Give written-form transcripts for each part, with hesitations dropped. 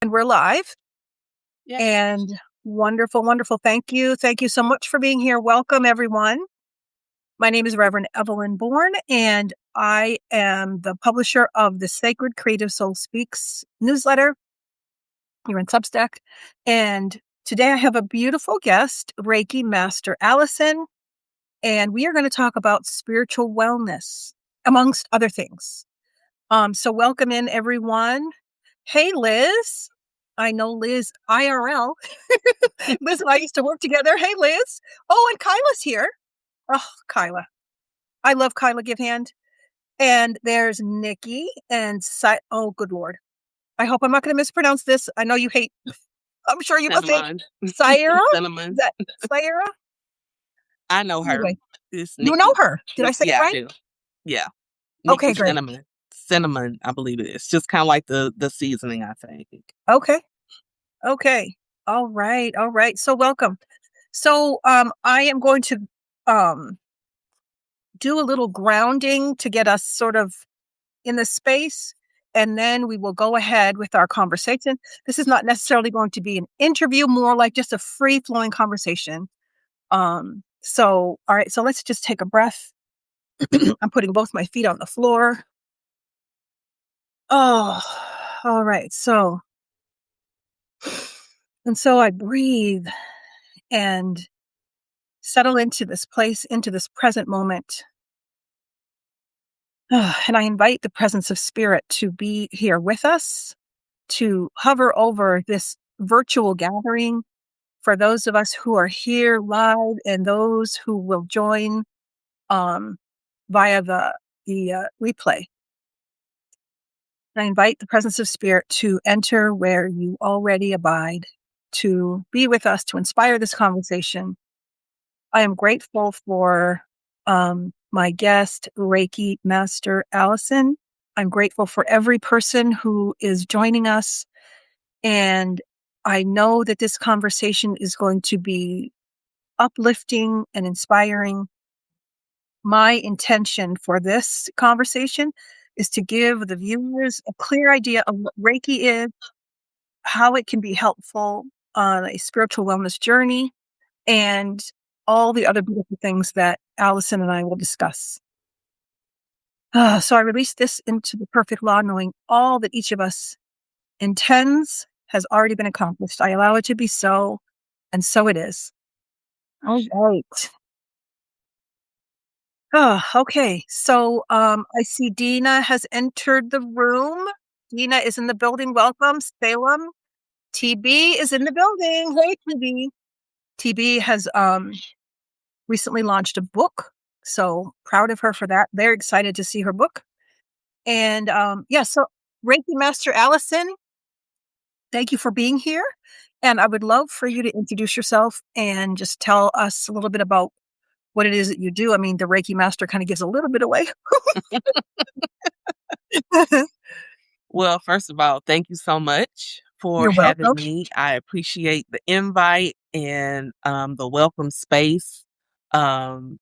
And we're live. Yeah. And wonderful, wonderful. Thank you. Thank you so much for being here. Welcome, everyone. My name is Reverend Evelyn Bourne, and I am the publisher of the Sacred Creative Soul Speaks newsletter here in Substack. And today I have a beautiful guest, Reiki Master Allison, and we are going to talk about spiritual wellness, amongst other things. So welcome in, everyone. Hey, Liz. I know Liz IRL. Liz and I used to work together. Hey, Liz. Oh, and Kyla's here. Oh, Kyla. I love Kyla Give Hand. And there's Nikki and oh, good Lord. I hope I'm not going to mispronounce this. I know you hate, I'm sure you must hate Syra. Cinnamon. Is that Syra? I know her. Anyway, It's you Nikki. know her. Did I say it Yeah, I right? do. Yeah. Okay, Nikki great. Cinnamon. Cinnamon, I believe it is. Just kind of like the seasoning, I think. Okay. Okay. All right. All right. So welcome. So I am going to do a little grounding to get us sort of in the space, and then we will go ahead with our conversation. This is not necessarily going to be an interview, more like just a free-flowing conversation. So, all right, so let's just take a breath. I'm putting both my feet on the floor. Oh, all right. So, and so I breathe and settle into this place, into this present moment. And I invite the presence of spirit to be here with us, to hover over this virtual gathering for those of us who are here live and those who will join via the replay. I invite the presence of spirit to enter where you already abide, to be with us, to inspire this conversation. I am grateful for my guest, Reiki Master Allison. I'm grateful for every person who is joining us. And I know that this conversation is going to be uplifting and inspiring. My intention for this conversation is to give the viewers a clear idea of what Reiki is, how it can be helpful on a spiritual wellness journey, and all the other beautiful things that Allison and I will discuss. So I release this into the perfect law, knowing all that each of us intends has already been accomplished. I allow it to be so, and so it is. All right. Oh, okay. So I see Dina has entered the room. Dina is in the building. Welcome, Salem. TB is in the building. Hey, TB. TB has recently launched a book. So proud of her for that. Very excited to see her book. And so Reiki Master Allison, thank you for being here. And I would love for you to introduce yourself and just tell us a little bit about what it is that you do. I mean, the Reiki Master kind of gives a little bit away. Well, first of all, thank you so much for You're having welcome. me. I appreciate the invite and the welcome space. Um,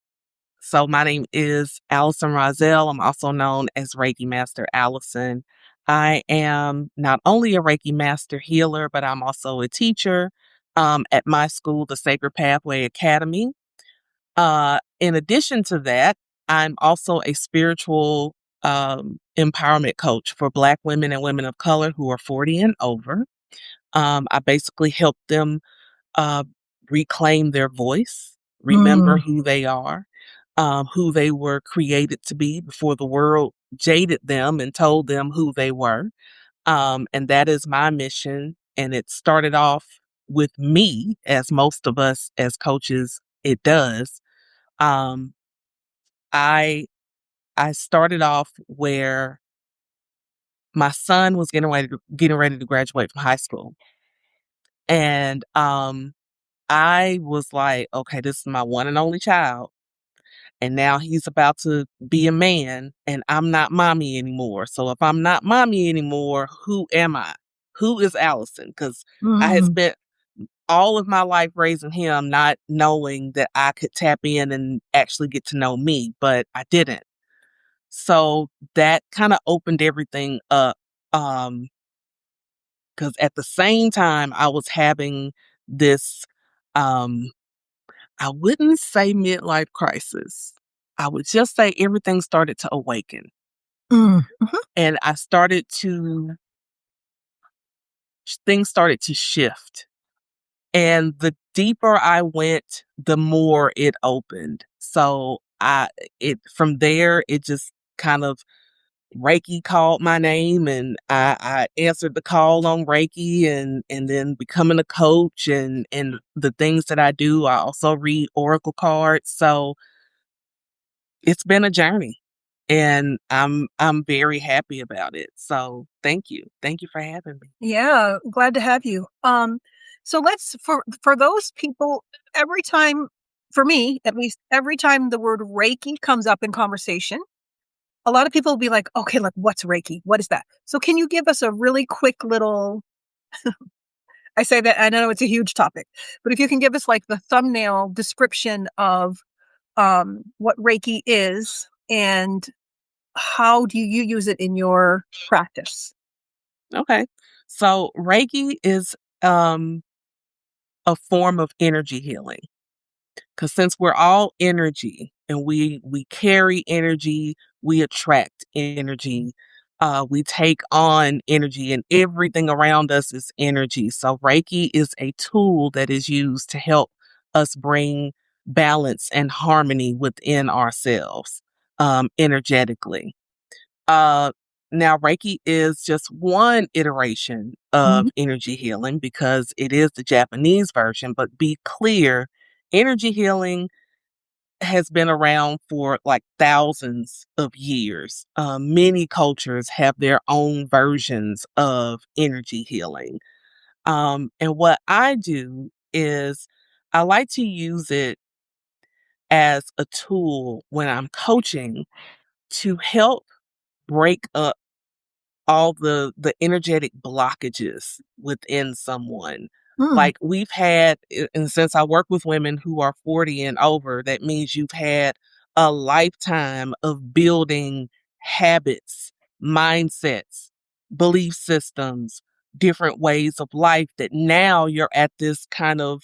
so my name is Allison Rozelle. I'm also known as Reiki Master Allison. I am not only a Reiki Master healer, but I'm also a teacher at my school, the Sacred Pathway Academy. In addition to that, I'm also a spiritual empowerment coach for Black women and women of color who are 40 and over. I basically help them uh, reclaim their voice, remember who they are, who they were created to be before the world jaded them and told them who they were. And that is my mission. And it started off with me, as most of us as coaches, it does. Um, I started off where my son was getting ready to graduate from high school. And I was like, okay, this is my one and only child. And now he's about to be a man and I'm not mommy anymore. So if I'm not mommy anymore, who am I? Who is Allison? Because I had spent all of my life raising him, not knowing that I could tap in and actually get to know me, but I didn't. So that kind of opened everything up. because at the same time I was having this, um, I wouldn't say midlife crisis. I would just say everything started to awaken, Mm, mhm. and I started to things started to shift. And the deeper I went, the more it opened. So it from there, it just kind of Reiki called my name, and I answered the call on Reiki, and then becoming a coach, and the things that I do. I also read oracle cards. So it's been a journey, and I'm very happy about it. So thank you for having me. Yeah, glad to have you. So let's for those people, every time, for me at least, every time the word Reiki comes up in conversation, a lot of people will be like, "Okay, like what's Reiki? What is that?" So can you give us a really quick little, I say that I know it's a huge topic, but if you can give us like the thumbnail description of what Reiki is and how do you use it in your practice? Okay, so Reiki is um a form of energy healing. Because since we're all energy and we carry energy, we attract energy, we take on energy, and everything around us is energy. So Reiki is a tool that is used to help us bring balance and harmony within ourselves, energetically. Uh, Now, Reiki is just one iteration of Mhm. energy healing because it is the Japanese version. But be clear, energy healing has been around for like thousands of years. Many cultures have their own versions of energy healing. And what I do is I like to use it as a tool when I'm coaching to help break up all the energetic blockages within someone. Mm, Like we've had, and since I work with women who are 40 and over, that means you've had a lifetime of building habits, mindsets, belief systems, different ways of life that now you're at this kind of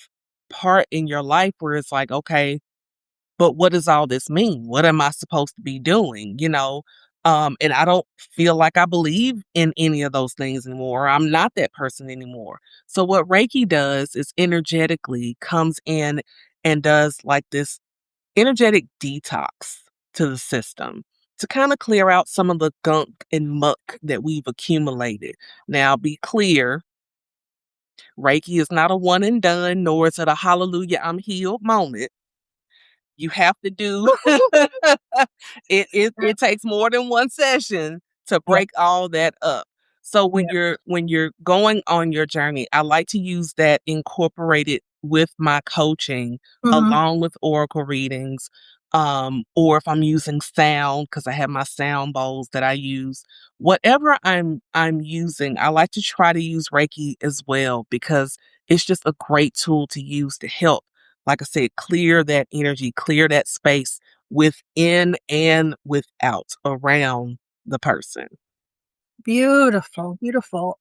part in your life where it's like, okay, but what does all this mean? What am I supposed to be doing? And I don't feel like I believe in any of those things anymore. I'm not that person anymore. So what Reiki does is energetically comes in and does like this energetic detox to the system to kind of clear out some of the gunk and muck that we've accumulated. Now, be clear, Reiki is not a one and done, nor is it a hallelujah, I'm healed moment. You have to do it takes more than one session to yeah, break all that up. So yeah. when you're going on your journey, I like to use that incorporated with my coaching Mhm. along with oracle readings. Or if I'm using sound, because I have my sound bowls that I use. Whatever I'm using, I like to try to use Reiki as well because it's just a great tool to use to help, like I said, clear that energy, clear that space within and without around the person. Beautiful, beautiful.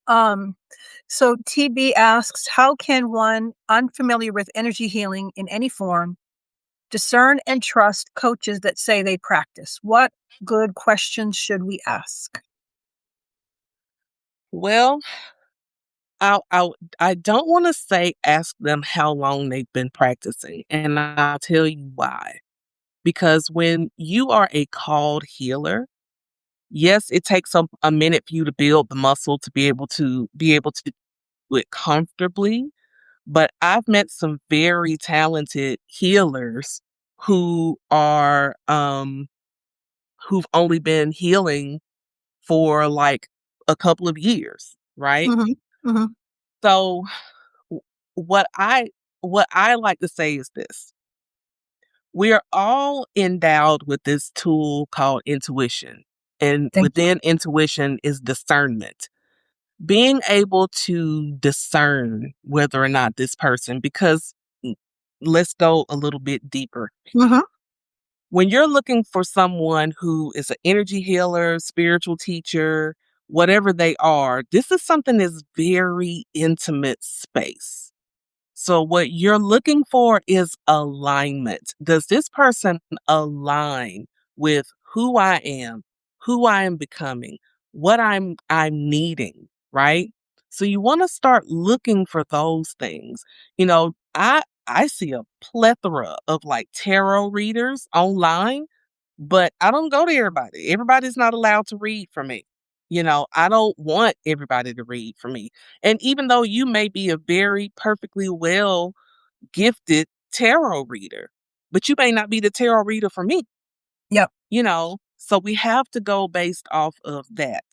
So TB asks, how can one unfamiliar with energy healing in any form discern and trust coaches that say they practice? What good questions should we ask? Well, I don't want to say ask them how long they've been practicing, and I'll tell you why. Because when you are a called healer, yes, it takes a minute for you to build the muscle to be able to do it comfortably. But I've met some very talented healers who are who've only been healing for like a couple of years, right? Mhm, mhm, So w- what I what I like to say is this. We are all endowed with this tool called intuition. And thank you. within intuition is discernment. Being able to discern whether or not this person, because mm, let's go a little bit deeper. Mhm, When you're looking for someone who is an energy healer, spiritual teacher, whatever they are, this is something that's very intimate space. So what you're looking for is alignment. Does this person align with who I am, who I am becoming, what I'm needing, right? So you want to start looking for those things. I see a plethora of like tarot readers online, but I don't go to everybody. Everybody's not allowed to read for me. I don't want everybody to read for me. And even though you may be a very perfectly well gifted tarot reader, but you may not be the tarot reader for me, Yep. so we have to go based off of that.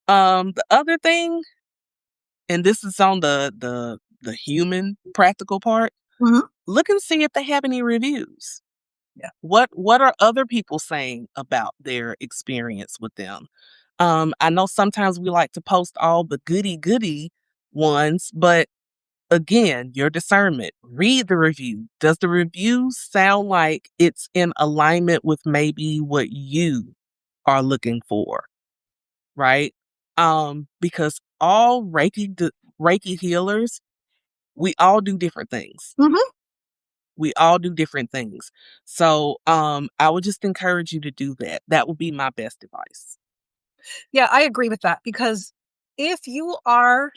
The other thing, and this is on the human practical part, Mhm. look and see if they have any reviews. Yeah. What are other people saying about their experience with them? I know sometimes we like to post all the goody ones, but again, your discernment. Read the review. Does the review sound like it's in alignment with maybe what you are looking for, right? Because all Reiki healers, we all do different things. Mhm. We all do different things. So, I would just encourage you to do that. That would be my best advice. Yeah, I agree with that because if you are,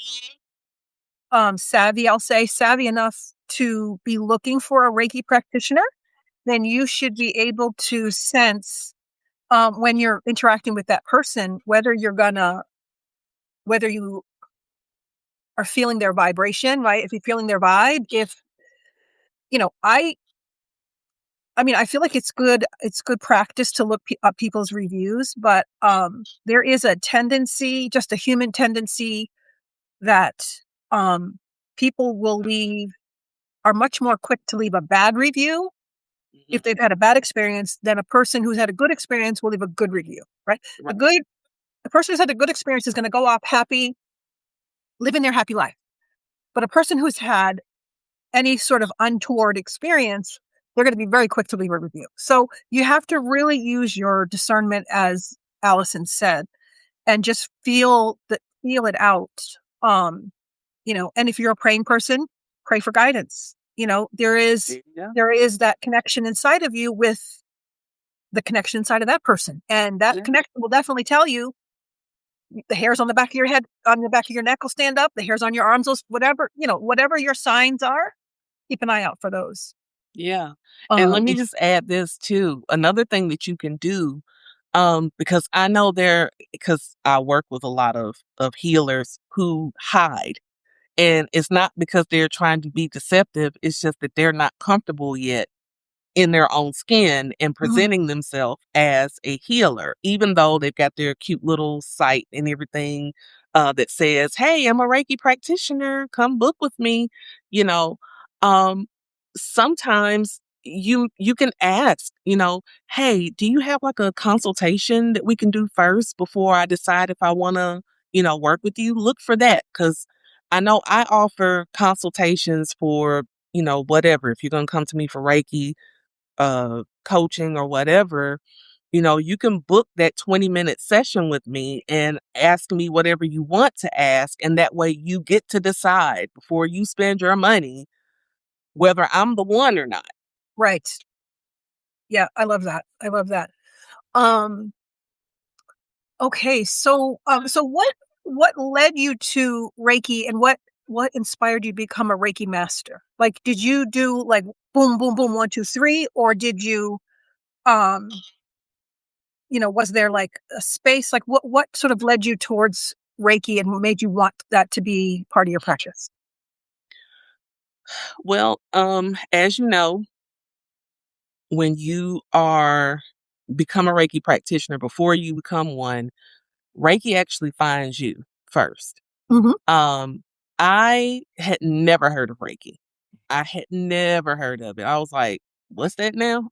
savvy, I'll say savvy enough to be looking for a Reiki practitioner, then you should be able to sense, when you're interacting with that person, whether you are feeling their vibration, right? If you're feeling their vibe, if you know, I mean, I feel like it's good practice to look up people's reviews, but there is a tendency, just a human tendency, that um people are much more quick to leave a bad review if Mhm. they've had a bad experience than a person who's had a good experience will leave a good review, right? A Right. good a person who's had a good experience is going to go off happy, living their happy life. But a person who's had any sort of untoward experience, they're going to be very quick to leave a review. So you have to really use your discernment, as Allison said, and just feel it out. Um, and if you're a praying person, pray for guidance. There is There you go. there is that connection inside of you with the connection inside of that person. And that Yeah. connection will definitely tell you the hairs on the back of your head, on the back of your neck will stand up, the hairs on your arms, whatever your signs are, keep an eye out for those. Yeah. And let me In just add this too. Another thing that you can do, because I know because I work with a lot of healers who hide. And it's not because they're trying to be deceptive, it's just that they're not comfortable yet in their own skin and Mhm. presenting themselves as a healer, even though they've got their cute little site and everything that says, "Hey, I'm a Reiki practitioner. Come book with me." You know, um, sometimes you can ask, "Hey, do you have like a consultation that we can do first before I decide if I want to, work with you?" Look for that because I know I offer consultations for whatever. If you're gonna come to me for Reiki coaching or whatever, you can book that 20-minute session with me and ask me whatever you want to ask. And that way you get to decide before you spend your money whether I'm the one or not. Right. Yeah, I love that. I love that. Um, okay, so what led you to Reiki, and what inspired you to become a Reiki master? Like, did you do like boom, boom, boom, 1, 2, 3, or did you um was there like a space? Like, what sort of led you towards Reiki and what made you want that to be part of your practice? Well, as you know, when you are become a Reiki practitioner, before you become one, Reiki actually finds you first. Mhm. Um, I had never heard of Reiki. I had never heard of it. I was like, "What's that now?"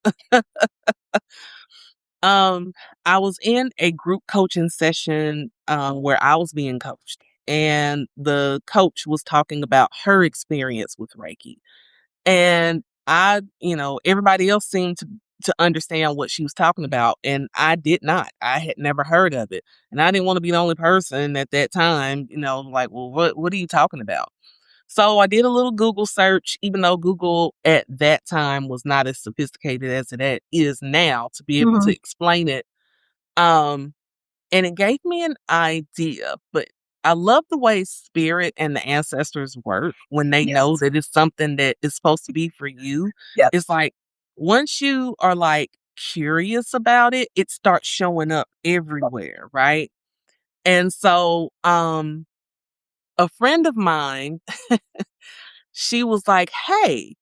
Um, I was in a group coaching session, where I was being coached, and the coach was talking about her experience with Reiki. And everybody else seemed to to understand what she was talking about, and I did not. I had never heard of it, and I didn't wanna be the only person at that time, like, "Well, what are you talking about?" So I did a little Google search, even though Google at that time was not as sophisticated as it is now to be able to Mhm. explain it. Um, and it gave me an idea, but I love the way spirit and the ancestors work when they know Yes. that it's something that is supposed to be for you. Yep. It's like once you are like curious about it, it starts showing up everywhere, right? And so a friend of mine, she was like, "Hey,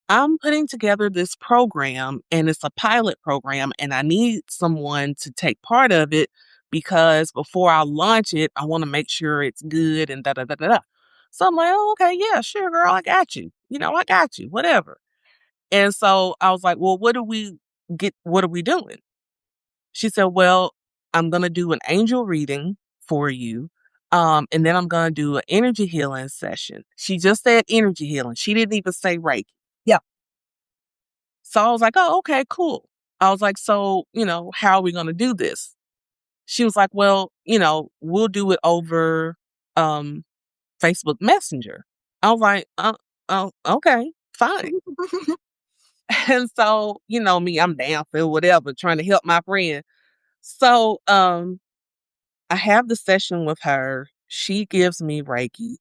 I'm putting together this program and it's a pilot program and I need someone to take part of it because before I launch it, I want to make sure it's good and da da da da da." So I'm like, "Oh, okay, yeah, sure, girl, I got you. I got you, whatever." And so I was like, "Well, what are we doing?" She said, "Well, I'm gonna do an angel reading for you. And then I'm gonna do an energy healing session." She just said energy healing. She didn't even say Reiki. Yeah. So I was like, "Oh, okay, cool." I was like, "So, how are we gonna do this?" She was like, "Well, we'll do it over um Facebook Messenger." I was like, oh, okay, fine." And so, me, I'm down for whatever, trying to help my friend. So I have the session with her. She gives me Reiki.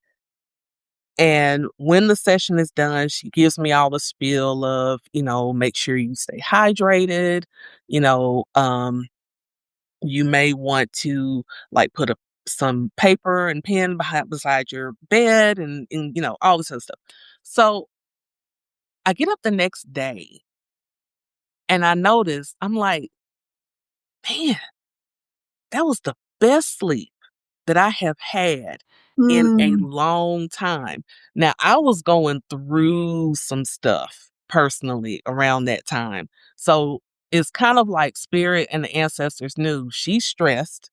And when the session is done, she gives me all the spiel of, make sure you stay hydrated. You know, you may want to like put some paper and pen beside your bed and all this other stuff. So I get up the next day and I notice, I'm like, man, that was the best sleep that I have had in a Mm. long time. Now, I was going through some stuff personally around that time. So it's kind of like spirit and the ancestors knew she's stressed.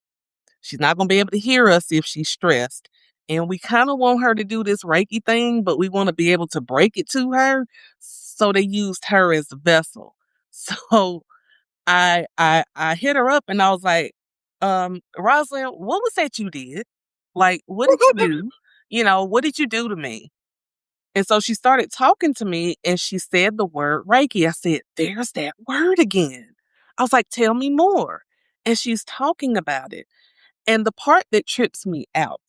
She's not going to be able to hear us if she's stressed. And we kind of want her to do this Reiki thing, but we want to be able to break it to her. So they used her as a vessel. So I hit her up and I was like, "Rosalind, what was that you did? Like, what did you do? What did you do to me?" And so she started talking to me and she said the word Reiki. I said, "There's that word again." I was like, "Tell me more." And she's talking about it. And the part that trips me out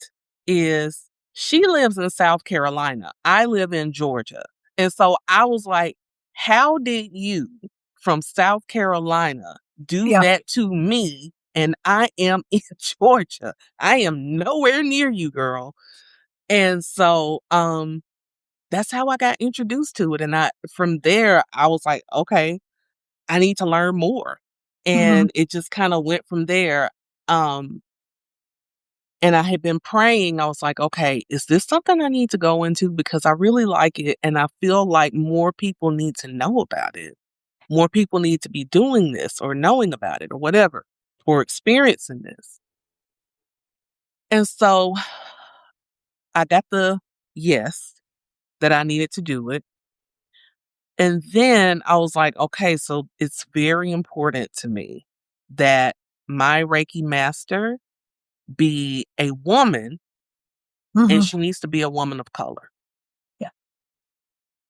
is she lives in South Carolina. I live in Georgia. And so I was like, how did you from South Carolina do Yeah. that to me? And I am in Georgia. I am nowhere near you, girl. And so that's how I got introduced to it. And from there I was like, okay, I need to learn more. Mhm. And it just kind of went from there. Um and I had been praying. I was like, okay, is this something I need to go into? Because I really like it. And I feel like more people need to know about it. More people need to be doing this or knowing about it or whatever, or experiencing this. And so I got the yes that I needed to do it. And then I was like, okay, so it's very important to me that my Reiki master be a woman and Mhm. she needs to be a woman of color. Yeah.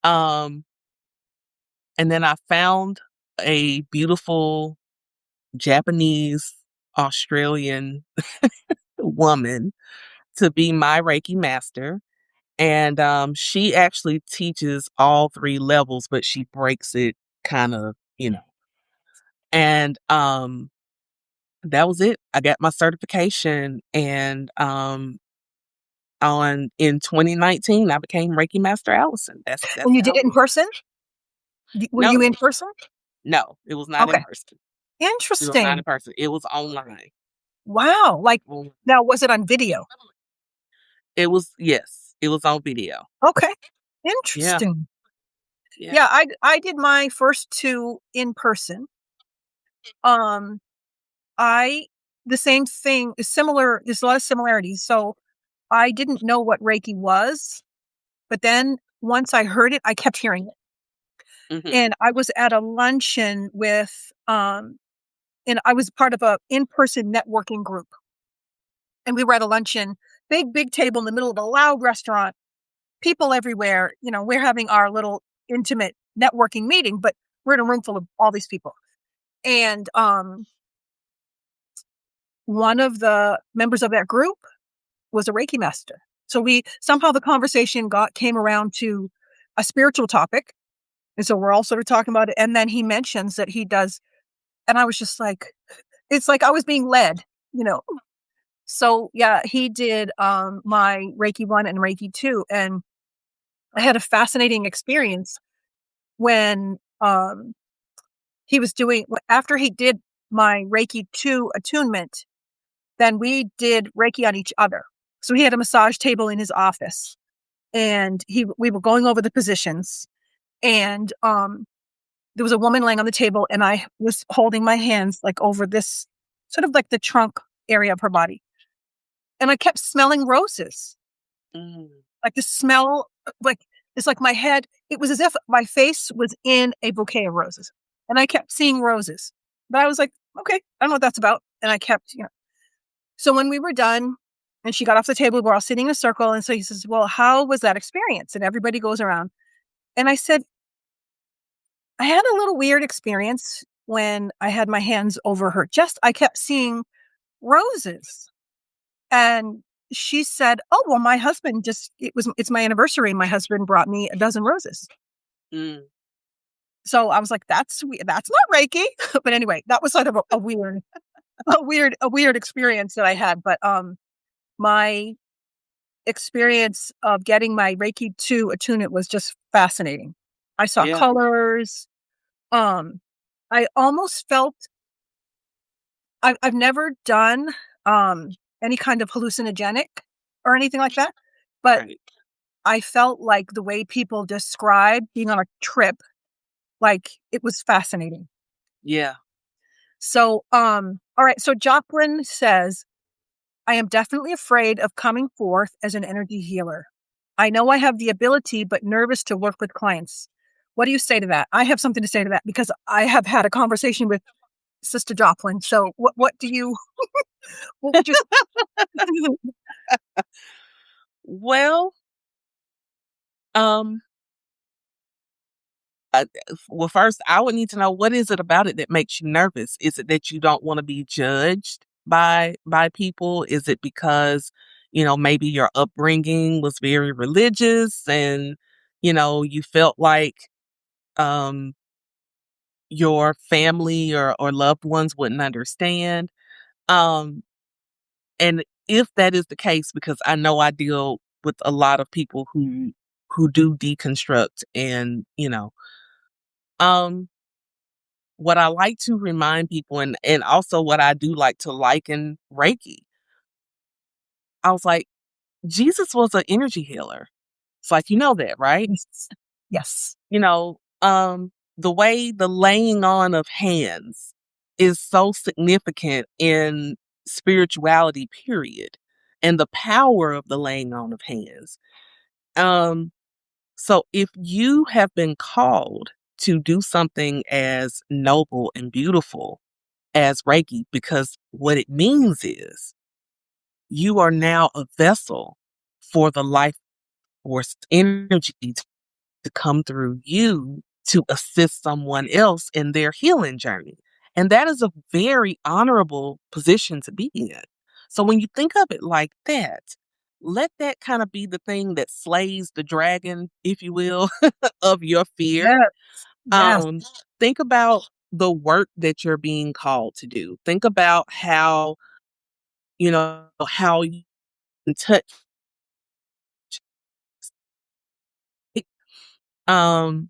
Um, And then I found a beautiful Japanese Australian woman to be my Reiki master. And she actually teaches all three levels, but she breaks it kind of. And that was it. I got my certification and on in 2019 I became Reiki Master Allison. That's And you how did it it in was. person? Were you No, in person? no, it was not in Okay. person. It was not in Interesting. person. It was online. Wow. Like, Well, now was it on video? it was, yes, it was on video. Okay. Yeah, Interesting. yeah. Yeah, I did my first 2 in person. Um, I the same thing is similar, there's a lot of similarities. So, I didn't know what Reiki was, but then once I heard it, I kept hearing it. Mhm. And I was at a luncheon with, and I was part of a in-person networking group. And we were at a luncheon, big table in the middle of a loud restaurant, people everywhere. We're having our little intimate networking meeting, but we're in a room full of all these people. And one of the members of that group was a Reiki master. So we somehow the conversation came around to a spiritual topic. And so we're all sort of talking about it. And then he mentions that he does, and I was just like, it's like I was being led, you know. So yeah, he did my Reiki 1 and Reiki 2. And I had a fascinating experience when he was doing after he did my Reiki 2 attunement, then we did Reiki on each other. So he had a massage table in his office, and we were going over the positions, and there was a woman laying on the table, and I was holding my hands like over this sort of like the trunk area of her body, and I kept smelling roses. Mm. Like the smell, like it's like my head. It was as if my face was in a bouquet of roses, and I kept seeing roses. But I was like, okay, I don't know what that's about, and I kept. So when we were done, and she got off the table, we're all sitting in a circle, and so he says, "Well, how was that experience?" And everybody goes around, and I said, "I had a little weird experience when I had my hands over her chest. I kept seeing roses." And she said, "Oh, well, my husband it's my anniversary. My husband brought me a dozen roses." Mm. So I was like, "That's that's not Reiki." But anyway, that was sort of a weird, a weird experience that I had. But my experience of getting my Reiki 2 attunement was just fascinating. I saw Yeah. colors. Um, I almost felt I've never done any kind of hallucinogenic or anything like that, but Right. I felt like the way people describe being on a trip, like, it was fascinating. Yeah. So, all right, so Jocelyn says, "I am definitely afraid of coming forth as an energy healer. I know I have the ability, but nervous to work with clients." What do you say to that? I have something to say to that because I have had a conversation with Sister Jocelyn. So what do you what would you s Well, um, uh, well, first, I would need to know what is it about it that makes you nervous? Is it that you don't want to be judged by people? Is it because, maybe your upbringing was very religious and, you felt like um your family or loved ones wouldn't understand? Um, and if that is the case, because I know I deal with a lot of people who do deconstruct and, um what I like to remind people and also what I do like to liken Reiki, I was like, Jesus was an energy healer. It's like, you know that, right? Yes. Yes. You know, the way the laying on of hands is so significant in spirituality, period, and the power of the laying on of hands. Um, so if you have been called to do something as noble and beautiful as Reiki, because what it means is you are now a vessel for the life force energy to come through you to assist someone else in their healing journey. And that is a very honorable position to be in. So when you think of it like that, let that kind of be the thing that slays the dragon, if you will, of your fear. Yes. Yes. Um, think about the work that you're being called to do. Think about how you can touch um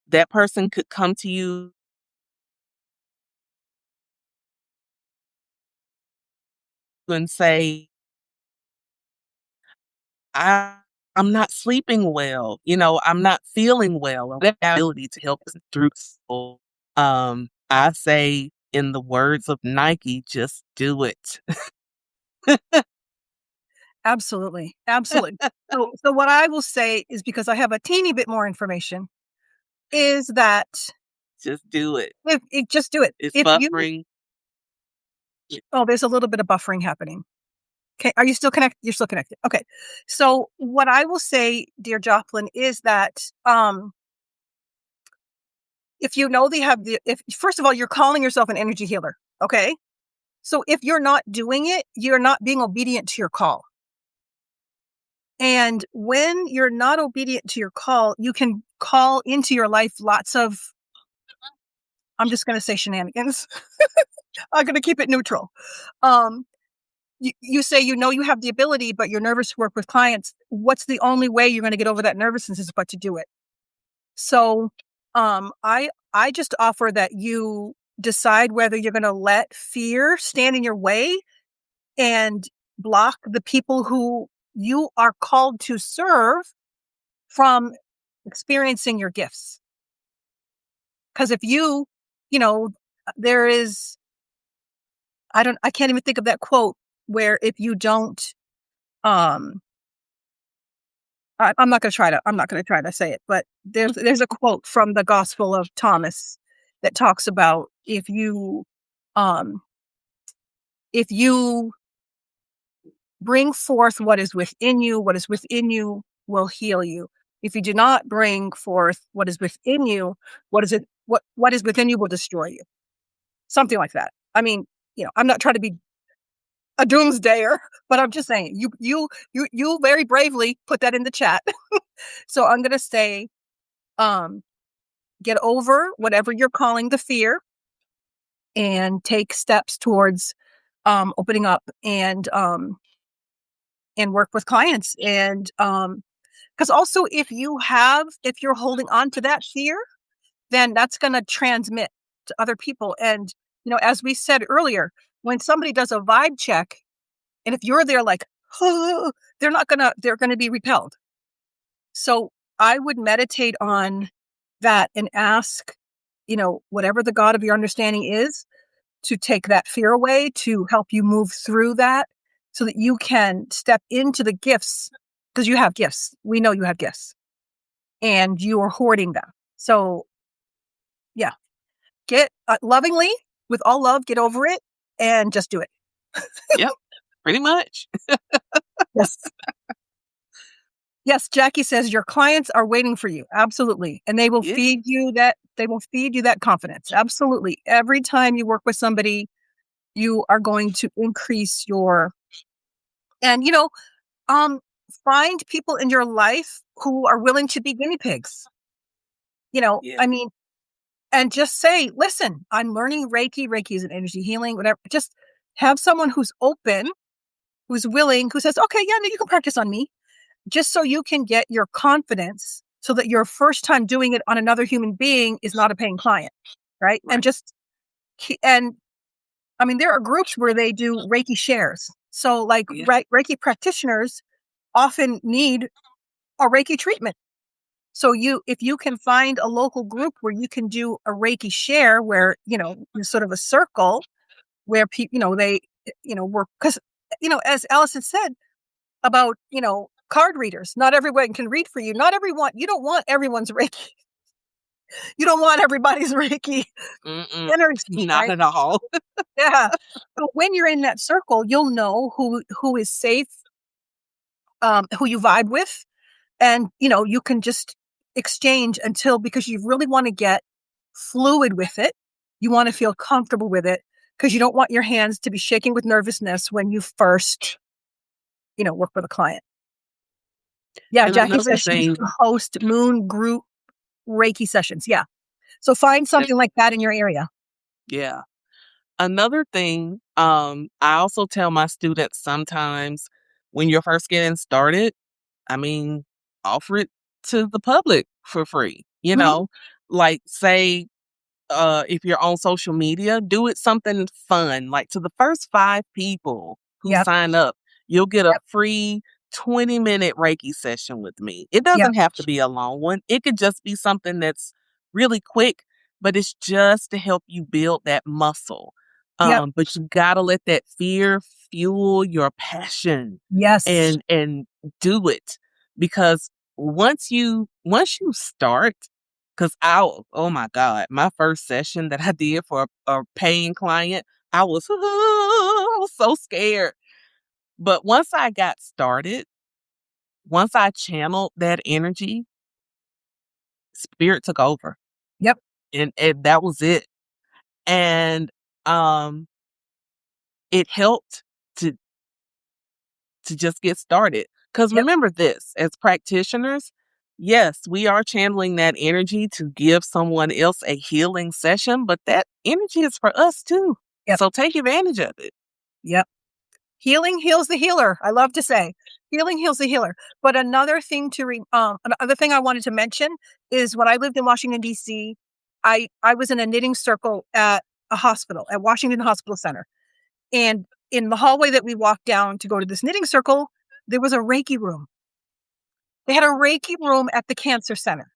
that person could come to you and say, I I'm not sleeping well, I'm not feeling well, or that ability to help us through. So, I say in the words of Nike, just do it. Absolutely. Absolutely. So what I will say is because I have a teeny bit more information, is that Just do it. if just do it. It's If you buffering. Oh, there's a little bit of buffering happening. Okay, are you still connected? You're still connected. Okay. So what I will say, dear Joplin, is that if you know they have the if first of all, you're calling yourself an energy healer. Okay. So if you're not doing it, you're not being obedient to your call. And when you're not obedient to your call, you can call into your life lots of, I'm just going to say shenanigans. I'm going to keep it neutral. Um, you say you know you have the ability, but you're nervous to work with clients. What's the only way you're going to get over that nervousness is but to do it. So I just offer that you decide whether you're going to let fear stand in your way and block the people who you are called to serve from experiencing your gifts. Because if you know, there is, I can't even think of that quote where if you don't, um, I'm not going to try to say it, but there's a quote from the Gospel of Thomas that talks about um, if you bring forth what is within you will heal you. If you do not bring forth what is within you, what is within you will destroy you. Something like that. I mean, I'm not trying to be a doomsdayer, but I'm just saying you very bravely put that in the chat. So I'm going to say, um, get over whatever you're calling the fear and take steps towards opening up and work with clients. And because also if you're holding on to that fear, then that's going to transmit to other people. And as we said earlier, when somebody does a vibe check, and if you're there like, oh, they're gonna be repelled. So I would meditate on that and ask, whatever the God of your understanding is, to take that fear away, to help you move through that so that you can step into the gifts, because you have gifts. We know you have gifts and you are hoarding them. So yeah, get lovingly, with all love, get over it and just do it. Yep, pretty much. Yes. Yes, Jackie says your clients are waiting for you. Absolutely. And they will Yeah. feed you that confidence. Absolutely. Every time you work with somebody, you are going to increase and um find people in your life who are willing to be guinea pigs. Yeah. I mean, and just say, listen, I'm learning Reiki. Reiki is an energy healing, whatever. Just have someone who's open, who's willing, who says, okay, yeah, no, you can practice on me, just so you can get your confidence so that your first time doing it on another human being is not a paying client. Right. Right. And I mean, there are groups where they do Reiki shares. So like Yeah. Reiki practitioners often need a Reiki treatment. So if you can find a local group where you can do a Reiki share where, there's sort of a circle where people, they, work, because, as Allison said about, card readers, not everyone can read for you. You don't want everyone's Reiki. You don't want everybody's Reiki Mm-mm. energy, Not right? at all. Yeah. But when you're in that circle, you'll know who is safe, who you vibe with, and you can just exchange because you really want to get fluid with it. You want to feel comfortable with it because you don't want your hands to be shaking with nervousness when you first, work with a client. Yeah, And Jackie another says she used thing, to host moon group Reiki sessions. Yeah. So find that, something like that in your area. yeah. Another thing, I also tell my students sometimes when you're first getting started, I mean, offer it to the public for free. Mhm. Like say if you're on social media, do it something fun. Like to the first 5 people who Yep. sign up, you'll get a Yep. free 20-minute Reiki session with me. It Yep. doesn't have to be a long one. It could just be something that's really quick, but it's just to help you build that muscle. Yep. But you gotta let that fear fuel your passion Yes. and do it because once you start, 'Cause oh my God, my first session that I did for a paying client, I was so scared. But once I got started, once I channeled that energy, spirit took over, Yep. and that was it. And, um, it helped to just get started. Because Yep. remember this, as practitioners, yes, we are channeling that energy to give someone else a healing session, but that energy is for us too. Yep. So take advantage of it. Yep. Healing heals the healer. I love to say, healing heals the healer. But another thing I wanted to mention is when I lived in Washington D.C., I was in a knitting circle at a hospital at Washington Hospital Center, and in the hallway that we walked down to go to this knitting circle, there was a Reiki room. They had a Reiki room at the cancer center.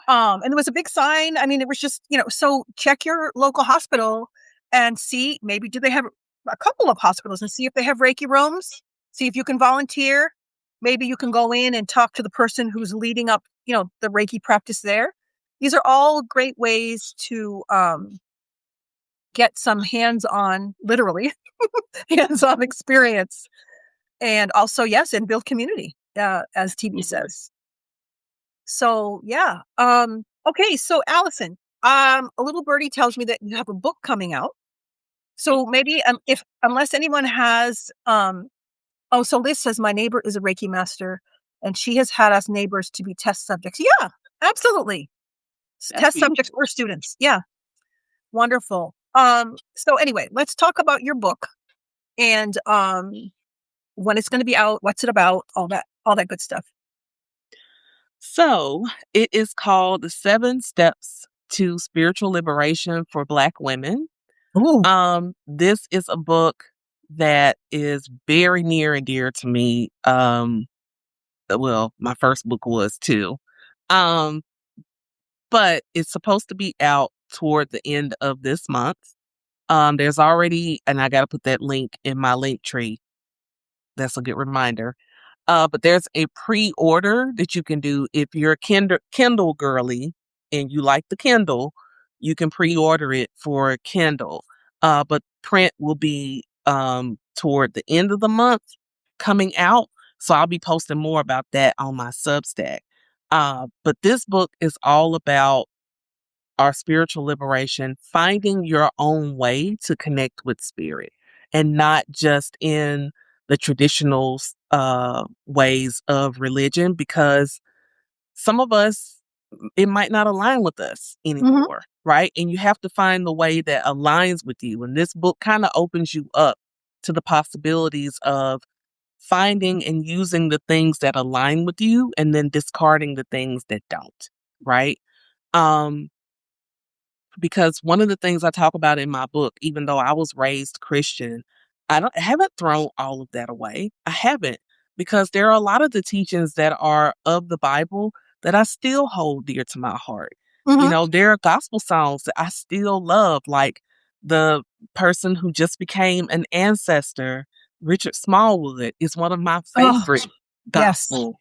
And there was a big sign. I mean, it was just, so check your local hospital and see, maybe do they have a couple of hospitals and see if they have Reiki rooms, see if you can volunteer. Maybe you can go in and talk to the person who's leading up, the Reiki practice there. These are all great ways to get some hands-on, literally hands-on experience. And also, yes, and build community, as TV says. So, yeah. Okay, so Allison, a little birdie tells me that you have a book coming out. So maybe, if unless anyone has, oh, so Liz says my neighbor is a Reiki master, and she has had us neighbors to be test subjects. Yeah, absolutely. That's Test subjects beautiful. or students. Yeah, wonderful. So anyway, let's talk about your book and when it's going to be out, what's it about, all that good stuff. So it is called The 7 Steps to Spiritual Liberation for Black Women. Ooh. This is a book that is very near and dear to me. Well, my first book was too. Um, but it's supposed to be out toward the end of this month. There's already, and I got to put that link in my link tree. That's a good reminder. But there's a pre-order that you can do if you're a Kindle girly and you like the Kindle, you can pre-order it for Kindle. But print will be toward the end of the month coming out. So I'll be posting more about that on my Substack. But this book is all about our spiritual liberation, finding your own way to connect with spirit and not just in the traditional ways of religion, because some of us, it might not align with us Hmm. anymore, right? And you have to find the way that aligns with you. And this book kind of opens you up to the possibilities of finding and using the things that align with you and then discarding the things that don't, right? Um, because one of the things I talk about in my book, even though I was raised Christian, I haven't thrown all of that away. I haven't, because there are a lot of the teachings that are of the Bible that I still hold dear to my heart. Hmm. There are gospel songs that I still love, like the person who just became an ancestor, Richard Smallwood, is one of my Oh, favorite yes. gospel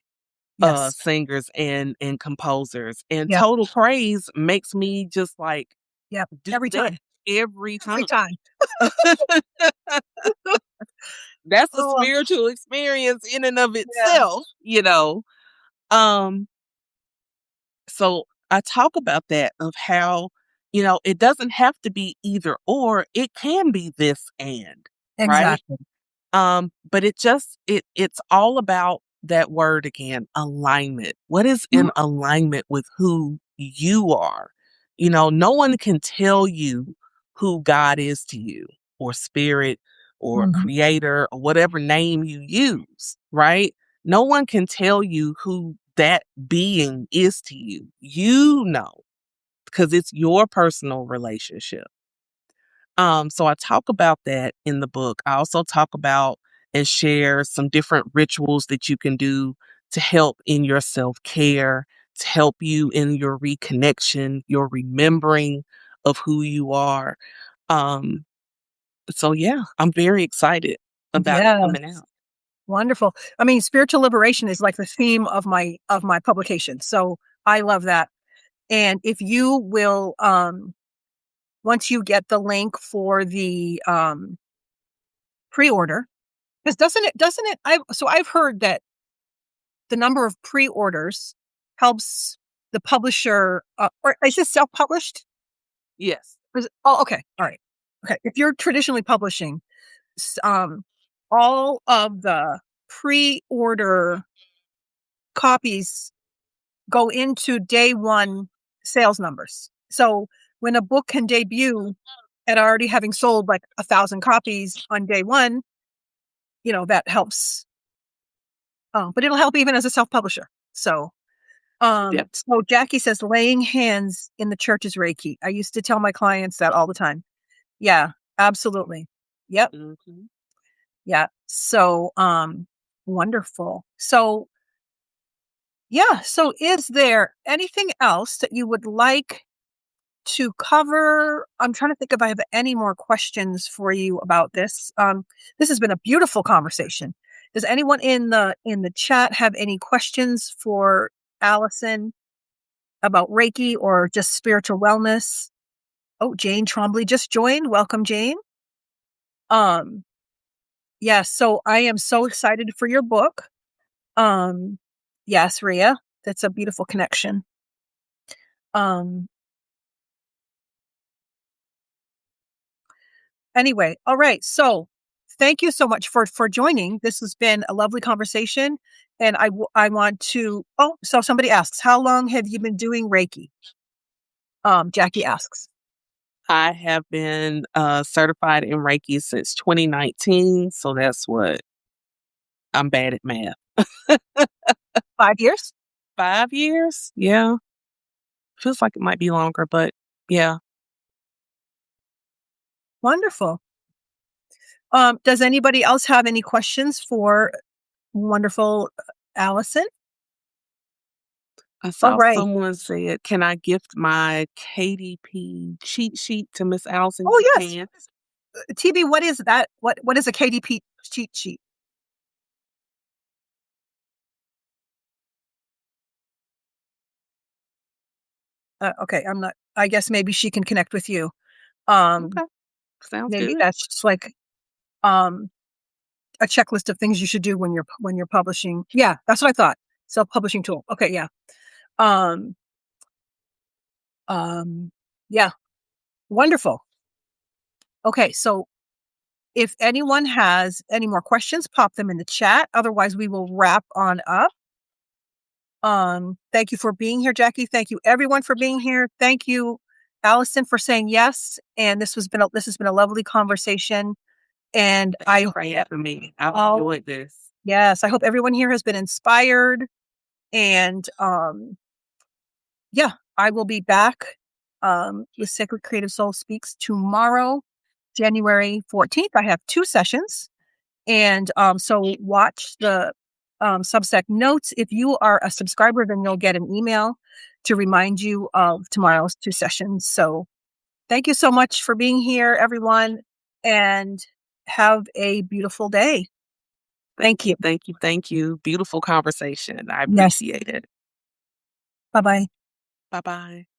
Yes. singers and composers. And Yep. Total Praise makes me just like Yep. do Every that time. every Every time. time. That's a Oh, spiritual experience in and of yeah. itself. Um, so I talk about that, of how, it doesn't have to be either or, it can be this and, right? Exactly. But it's all about that word again, alignment. What is Mhm. in alignment with who you are? No one can tell you who God is to you, or spirit, or Mhm. creator, or whatever name you use, right? No one can tell you who that being is to you. You know, because it's your personal relationship. So I talk about that in the book. I also talk about and share some different rituals that you can do to help in your self-care, to help you in your reconnection, your remembering of who you are. Um, so yeah, I'm very excited about it Yes. coming out. Wonderful. I mean, spiritual liberation is like the theme of my publication. So I love that. And if you will, once you get the link for the pre-order, because doesn't it? I've heard that the number of pre-orders helps the publisher, or is this self-published? Yes. Oh, okay, all right, okay. If you're traditionally publishing, all of the pre-order copies go into day one sales numbers. So when a book can debut at already having sold like 1,000 copies on day one, that helps. But it'll help even as a self-publisher. Yep. So Jackie says laying hands in the church is Reiki. I used to tell my clients that all the time. Yeah, absolutely. Yep. Mhm. Yeah. So, wonderful. So, yeah. So is there anything else that you would like to cover? I'm trying to think if I have any more questions for you about this. This has been a beautiful conversation. Does anyone in the chat have any questions for Allison about Reiki or just spiritual wellness? Oh, Jane Trombley just joined. Welcome, Jane. Um, yes, so I am so excited for your book. Yes, Ria, that's a beautiful connection. Um, anyway, all right. So thank you so much for joining. This has been a lovely conversation. And I want to, so somebody asks, how long have you been doing Reiki? Jackie asks. I have been certified in Reiki since 2019, so that's what I'm bad at math. 5 years? 5 years? Yeah. Feels like it might be longer, but yeah. Wonderful. Does anybody else have any questions for wonderful Allison? I All saw right. someone said, "Can I gift my KDP cheat sheet to Miss Allison?" Oh, You yes. can. TB, what is that? What is a KDP cheat sheet? Okay, I'm not. I guess maybe she can connect with you. Um, Okay. Sounds maybe good. that's just like um a checklist of things you should do when you're publishing. Yeah, that's what I thought. Self-publishing tool. Okay, yeah. Um, um, yeah, wonderful. Okay, so if anyone has any more questions, pop them in the chat. Otherwise, we will wrap on up. Thank you for being here, Jackie. Thank you everyone for being here. Thank you, Allison, for saying yes. And this has been a lovely conversation. And Thank you for having me. I've oh, enjoyed this. yes, I hope everyone here has been inspired. And yeah, I will be back with Sacred Creative Soul Speaks tomorrow, January 14th. I have 2 sessions. And so watch the Substack notes. If you are a subscriber, then you'll get an email to remind you of tomorrow's 2 sessions. So thank you so much for being here, everyone, and have a beautiful day. Thank you. Thank you. Thank you. Beautiful conversation. I Yes. appreciate it. Bye bye. Bye bye.